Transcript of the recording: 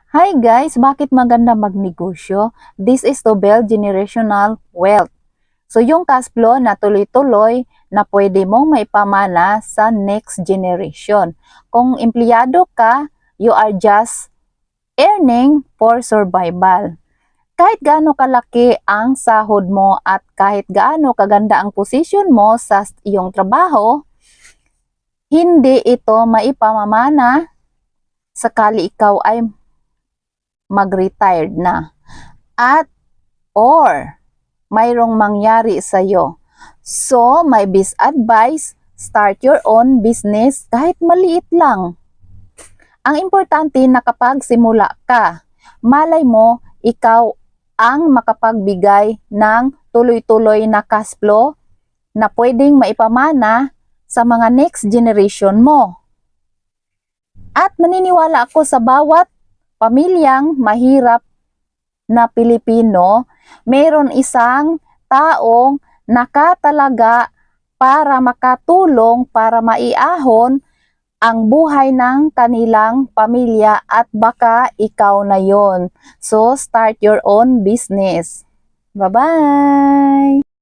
Hi guys, bakit maganda magnegosyo? This is to build generational wealth. So yung cash flow na tuloy-tuloy na pwede mong maipamana sa next generation. Kung empleyado ka, you are just earning for survival. Kahit gaano kalaki ang sahod mo at kahit gaano kaganda ang posisyon mo sa iyong trabaho, hindi ito maipamamana sakali ikaw ay mag-retired na at or mayroong mangyari sa iyo. So, my best advice, start your own business kahit maliit lang. Ang importante na kapag simula ka, malay mo ikaw ang makapagbigay ng tuloy-tuloy na cash flow na pwedeng maipamana sa mga next generation mo. At naniniwala ako sa bawat pamilyang mahirap na Pilipino, mayroon isang taong nakatalaga para makatulong, para maiahon ang buhay ng kanilang pamilya at baka ikaw na yon. So, start your own business. Bye-bye!